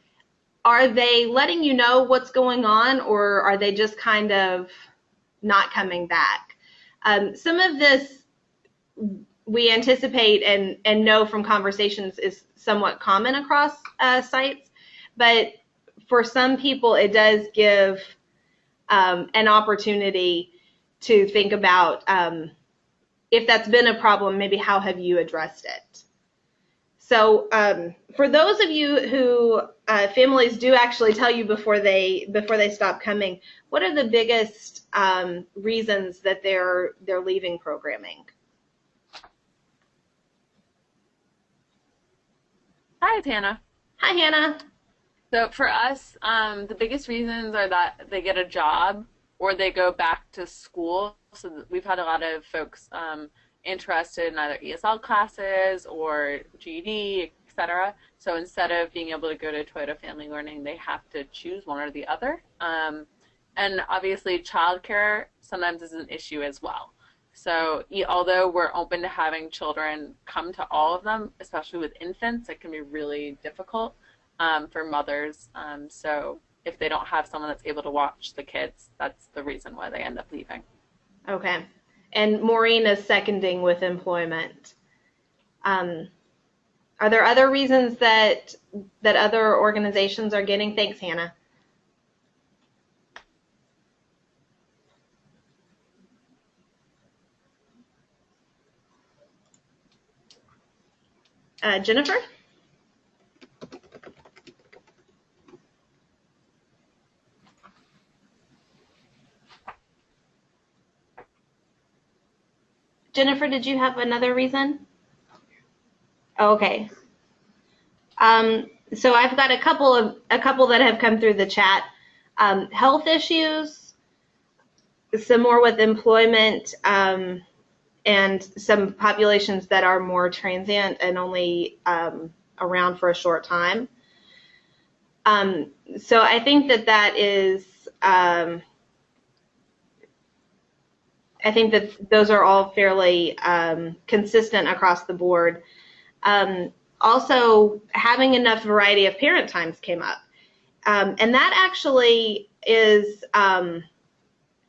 Are they letting you know what's going on, or are they just kind of not coming back? Some of this we anticipate and know from conversations is somewhat common across sites, but for some people it does give an opportunity to think about if that's been a problem, maybe how have you addressed it? So for those of you who families do actually tell you before they stop coming, what are the biggest reasons that they're leaving programming? Hi, it's Hannah. Hi, Hannah. So for us, the biggest reasons are that they get a job or they go back to school. So we've had a lot of folks interested in either ESL classes or GED, etc. So instead of being able to go to Toyota Family Learning, they have to choose one or the other. And obviously childcare sometimes is an issue as well. So although we're open to having children come to all of them, especially with infants, it can be really difficult for mothers. So if they don't have someone that's able to watch the kids, that's the reason why they end up leaving. Okay. And Maureen is seconding with employment. Are there other reasons that other organizations are getting? Thanks, Hannah. Jennifer? Jennifer, did you have another reason? Okay. So I've got a couple that have come through the chat. Health issues, some more with employment, and some populations that are more transient and only around for a short time. So I think that is, I think that those are all fairly consistent across the board. Also, having enough variety of parent times came up. And that actually is, I'm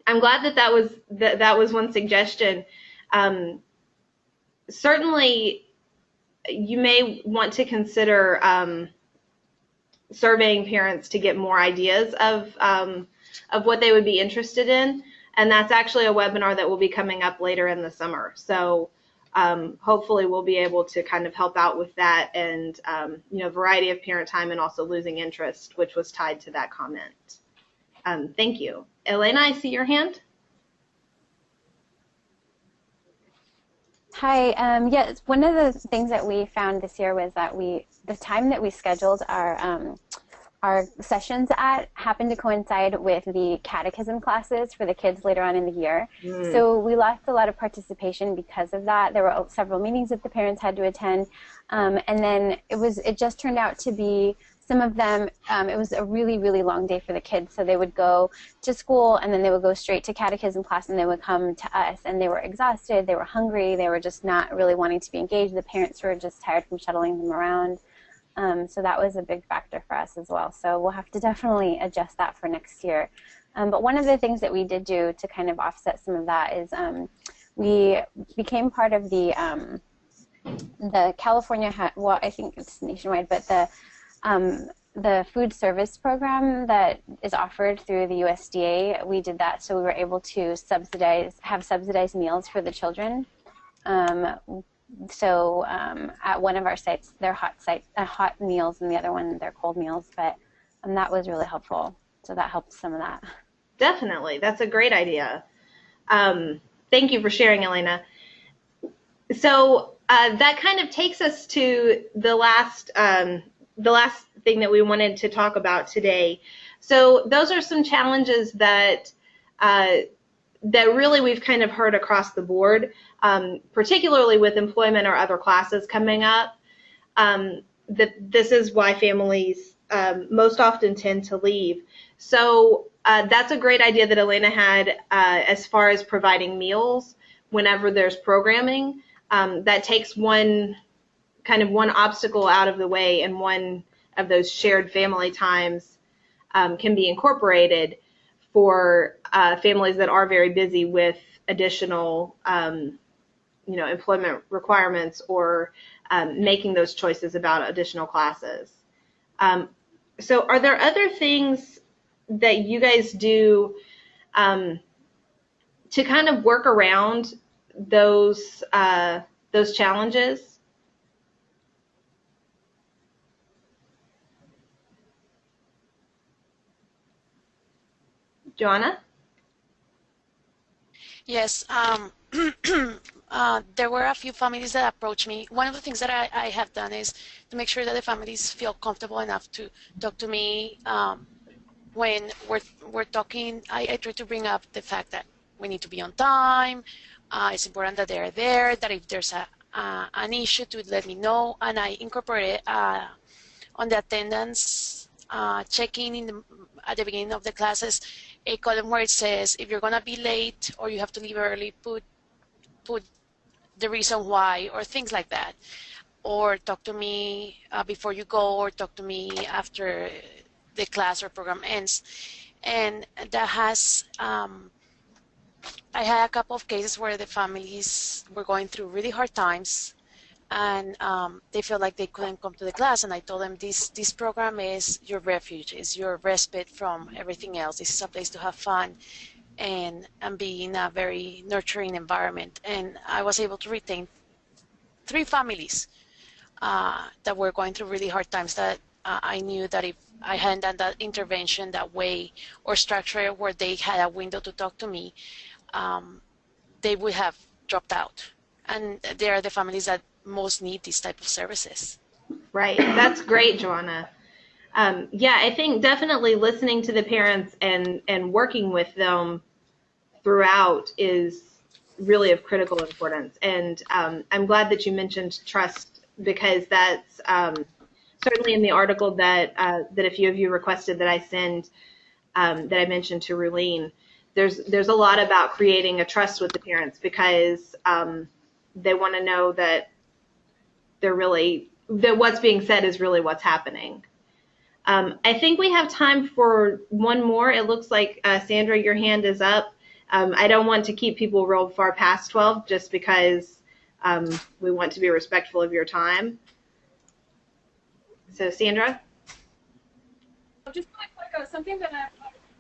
glad that was one suggestion. Certainly, you may want to consider surveying parents to get more ideas of what they would be interested in. And that's actually a webinar that will be coming up later in the summer. So hopefully we'll be able to kind of help out with that and, variety of parent time and also losing interest, which was tied to that comment. Thank you. Elena, I see your hand. Hi. Yes, one of the things that we found this year was that the time that we scheduled our sessions at happened to coincide with the catechism classes for the kids later on in the year. So we lost a lot of participation because of that. There were several meetings that the parents had to attend. And then it just turned out to be, some of them, it was a really, really long day for the kids. So they would go to school and then they would go straight to catechism class and they would come to us and they were exhausted, they were hungry, they were just not really wanting to be engaged. The parents were just tired from shuttling them around. So that was a big factor for us as well. So we'll have to definitely adjust that for next year. But one of the things that we did do to kind of offset some of that is we became part of the California, I think it's nationwide, but the food service program that is offered through the USDA, we did that so we were able to have subsidized meals for the children. So at one of our sites, they're hot meals, and the other one, they're cold meals. But that was really helpful. So that helped some of that. Definitely. That's a great idea. Thank you for sharing, Elena. So that kind of takes us to the last thing that we wanted to talk about today. So those are some challenges that really we've kind of heard across the board, particularly with employment or other classes coming up. That this is why families most often tend to leave. So that's a great idea that Elena had as far as providing meals whenever there's programming. That takes one obstacle out of the way, and one of those shared family times can be incorporated for families that are very busy with additional employment requirements or making those choices about additional classes. So are there other things that you guys do to kind of work around those challenges? Joanna? Yes. There were a few families that approached me. One of the things that I have done is to make sure that the families feel comfortable enough to talk to me when we're talking. I try to bring up the fact that we need to be on time. It's important that they're there, that if there's an issue to let me know, and I incorporate on the attendance checking at the beginning of the classes a column where it says if you're going to be late or you have to leave early, put the reason why, or things like that, or talk to me before you go, or talk to me after the class or program ends. And that has I had a couple of cases where the families were going through really hard times, and they felt like they couldn't come to the class, and I told them this program is your refuge, is your respite from everything else. This is a place to have fun and be in a very nurturing environment. And I was able to retain 3 families that were going through really hard times that I knew that if I hadn't done that intervention that way or structure where they had a window to talk to me, they would have dropped out. And they are the families that most need these type of services. Right. That's great, Joanna. Yeah, I think definitely listening to the parents and working with them throughout is really of critical importance. And I'm glad that you mentioned trust, because that's certainly in the article that a few of you requested that I send, that I mentioned to Rulene. There's a lot about creating a trust with the parents, because they want to know that what's being said is really what's happening. I think we have time for one more. It looks like, Sandra, your hand is up. I don't want to keep people real far past 12 just because we want to be respectful of your time. So, Sandra? Just like something that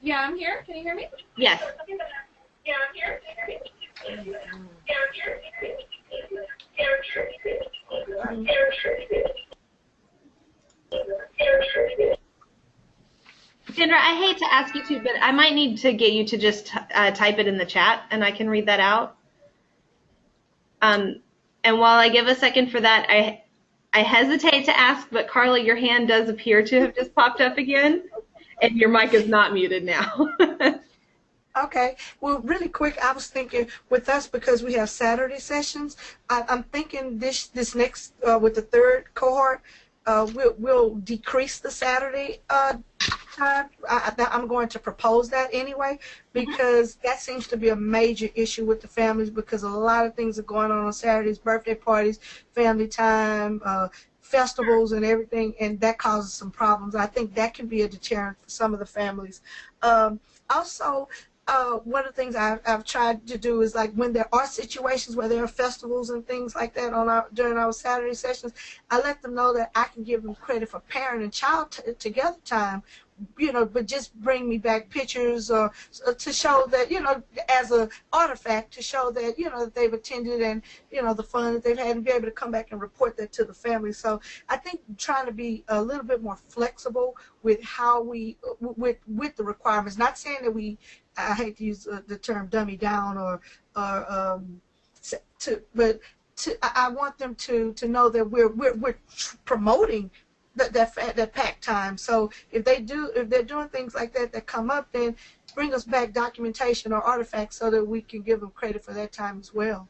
yeah, I'm here. Can you hear me? Yes. Yeah, I'm here. Can you hear me? Sandra, I hate to ask you to, but I might need to get you to just type it in the chat, and I can read that out. And while I give a second for that, I hesitate to ask, but Carla, your hand does appear to have just popped up again, and your mic is not muted now. Okay. Well, really quick, I was thinking with us, because we have Saturday sessions, I'm thinking this next, with the third cohort, we'll decrease the Saturday time. I'm going to propose that anyway, because that seems to be a major issue with the families, because a lot of things are going on Saturdays, birthday parties, family time, festivals and everything, and that causes some problems. I think that can be a deterrent for some of the families. Also, one of the things I've tried to do is, like, when there are situations where there are festivals and things like that during our Saturday sessions, I let them know that I can give them credit for parent and child together time, but just bring me back pictures or to show that, as an artifact, to show that, that they've attended and, the fun that they've had, and be able to come back and report that to the family. So I think trying to be a little bit more flexible with how with the requirements, not saying that I hate to use the term dummy down I want them to know that we're promoting that pack time. So if they're doing things like that come up, then bring us back documentation or artifacts so that we can give them credit for that time as well.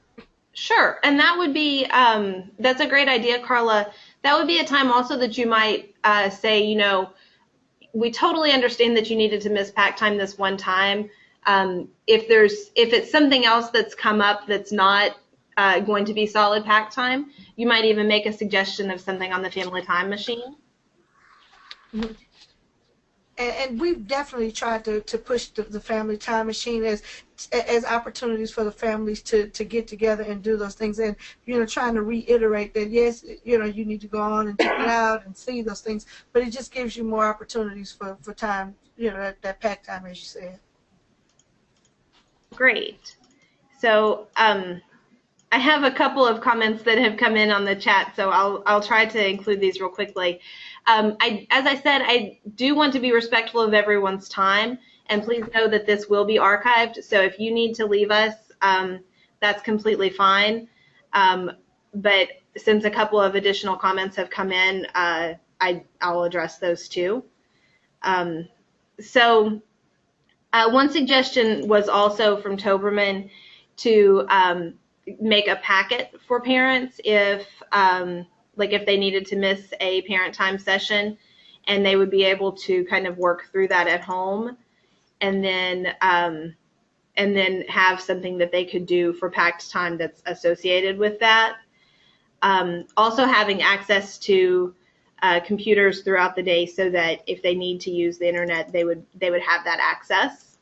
Sure, and that would be, that's a great idea, Carla. That would be a time also that you might say, we totally understand that you needed to miss pack time this one time. If it's something else that's come up that's not going to be solid pack time, you might even make a suggestion of something on the family time machine. Mm-hmm. And we've definitely tried to push the family time machine as opportunities for the families to get together and do those things, and trying to reiterate that yes, you need to go on and check it out and see those things, but it just gives you more opportunities for time, that pack time, as you said. Great. So I have a couple of comments that have come in on the chat, so I'll try to include these real quickly. As I said, I do want to be respectful of everyone's time, and please know that this will be archived, so if you need to leave us, that's completely fine. But since a couple of additional comments have come in, I'll address those too. One suggestion was also from Toberman to make a packet for parents if they needed to miss a parent time session, and they would be able to kind of work through that at home, and then have something that they could do for packed time that's associated with that. Also having access to computers throughout the day so that if they need to use the internet, they would have that access.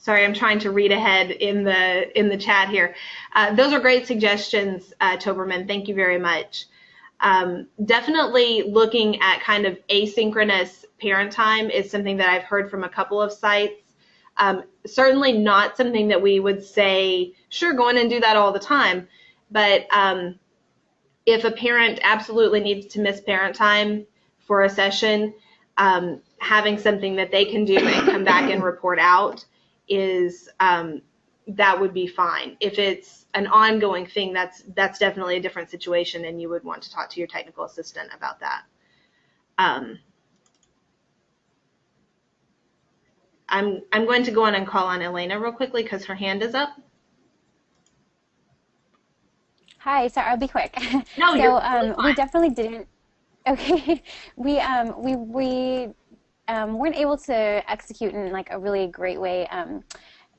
Sorry, I'm trying to read ahead in the chat here. Those are great suggestions, Toberman. Thank you very much. Definitely looking at kind of asynchronous parent time is something that I've heard from a couple of sites. Certainly not something that we would say, sure, go in and do that all the time. But if a parent absolutely needs to miss parent time for a session, having something that they can do and come back and report out is that would be fine. If it's an ongoing thing, that's definitely a different situation, and you would want to talk to your technical assistant about that. I'm going to go on and call on Elena real quickly because her hand is up. Hi, sorry, I'll be quick. No, you're fine. We definitely didn't. Okay, we weren't able to execute in like a really great way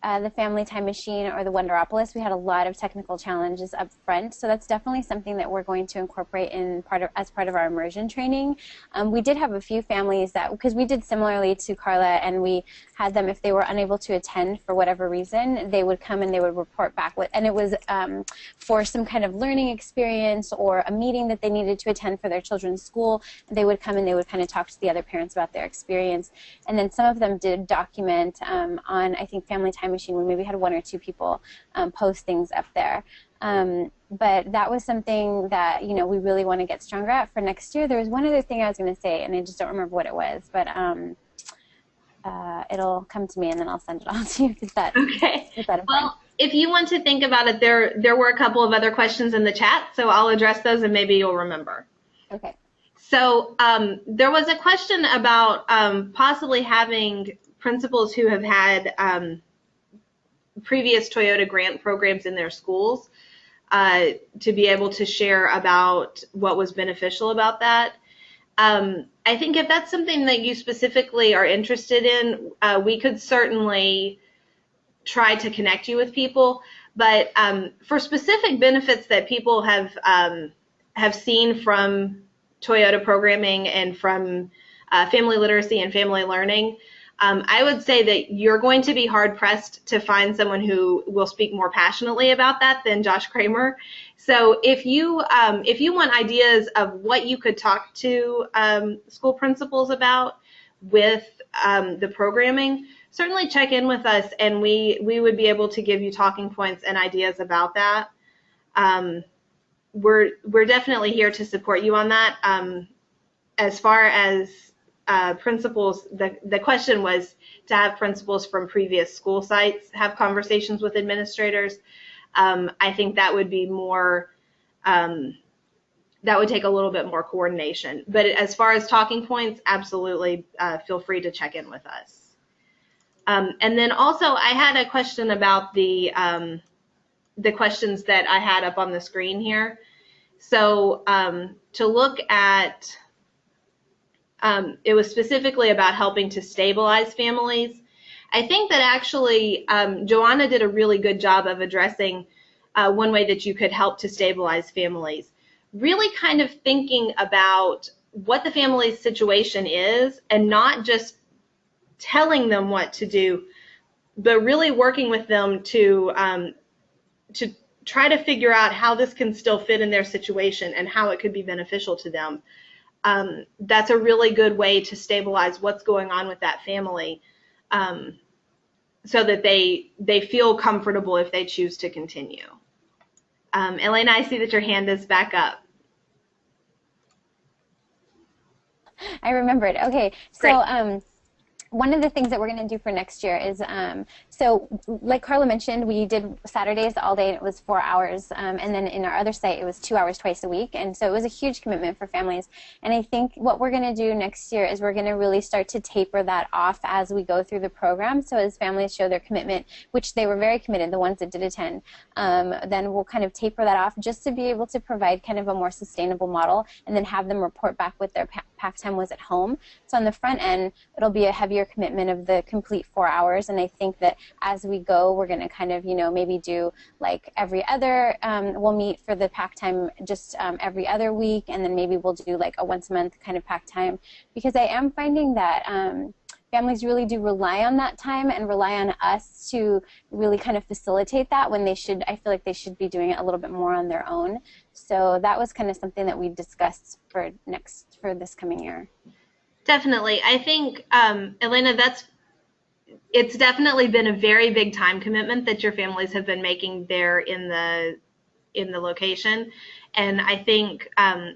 the Family Time Machine or the Wonderopolis, we had a lot of technical challenges up front. So that's definitely something that we're going to incorporate as part of our immersion training. We did have a few families that, because we did similarly to Carla, and we had them, if they were unable to attend for whatever reason, they would come and they would report back and it was for some kind of learning experience or a meeting that they needed to attend for their children's school. They would come and they would kind of talk to the other parents about their experience. And then some of them did document on, I think, Family Time Machine. We maybe had 1 or 2 people post things up there. But that was something that, you know, we really want to get stronger at for next year. There was one other thing I was going to say, and I just don't remember what it was, but it'll come to me and then I'll send it all to you. Okay. Well, if you want to think about it, there were a couple of other questions in the chat, so I'll address those and maybe you'll remember. Okay. So there was a question about possibly having principals who have had previous Toyota grant programs in their schools to be able to share about what was beneficial about that. I think if that's something that you specifically are interested in, we could certainly try to connect you with people. But for specific benefits that people have seen from Toyota programming and from family literacy and family learning, I would say that you're going to be hard-pressed to find someone who will speak more passionately about that than Josh Kramer. So if you want ideas of what you could talk to school principals about with the programming, certainly check in with us, and we would be able to give you talking points and ideas about that. We're definitely here to support you on that. As far as principals, the question was to have principals from previous school sites have conversations with administrators. I think that would be more, that would take a little bit more coordination. But as far as talking points, absolutely feel free to check in with us. And then also I had a question about the questions that I had up on the screen here. So to look at, it was specifically about helping to stabilize families. I think that actually Joanna did a really good job of addressing one way that you could help to stabilize families. Really kind of thinking about what the family's situation is and not just telling them what to do, but really working with them to try to figure out how this can still fit in their situation and how it could be beneficial to them. That's a really good way to stabilize what's going on with that family, so that they feel comfortable if they choose to continue. Elena, I see that your hand is back up. I remembered. Okay, so one of the things that we're going to do for next year is, so like Carla mentioned, we did Saturdays all day and it was 4 hours. And then in our other site, it was 2 hours twice a week. And so it was a huge commitment for families. And I think what we're going to do next year is we're going to really start to taper that off as we go through the program. So as families show their commitment, which they were very committed, the ones that did attend, then we'll kind of taper that off just to be able to provide kind of a more sustainable model and then have them report back what their pack time was at home. So on the front end, it'll be a heavier commitment of the complete 4 hours, and I think that as we go, we're going to kind of, you know, maybe do like every other, we'll meet for the pack time just every other week, and then maybe we'll do like a once a month kind of pack time, because I am finding that families really do rely on that time and rely on us to really kind of facilitate that when they should, I feel like they should be doing it a little bit more on their own. So that was kind of something that we discussed for this coming year. Definitely. I think, Elena, it's definitely been a very big time commitment that your families have been making there in the location. And I think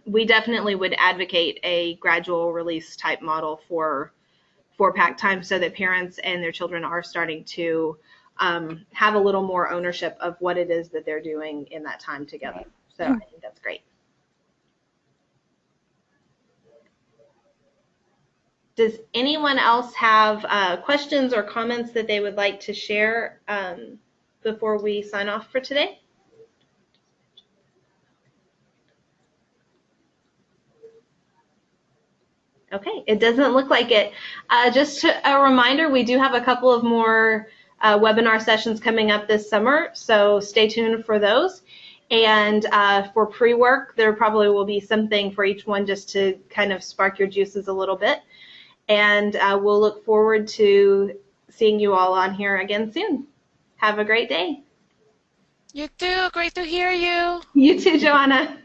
we definitely would advocate a gradual release type model for pack time, so that parents and their children are starting to have a little more ownership of what it is that they're doing in that time together. So I think that's great. Does anyone else have questions or comments that they would like to share before we sign off for today? Okay, it doesn't look like it. Just a reminder, we do have a couple of more webinar sessions coming up this summer, so stay tuned for those. And for pre-work, there probably will be something for each one just to kind of spark your juices a little bit. And we'll look forward to seeing you all on here again soon. Have a great day. You too. Great to hear you. You too, Joanna.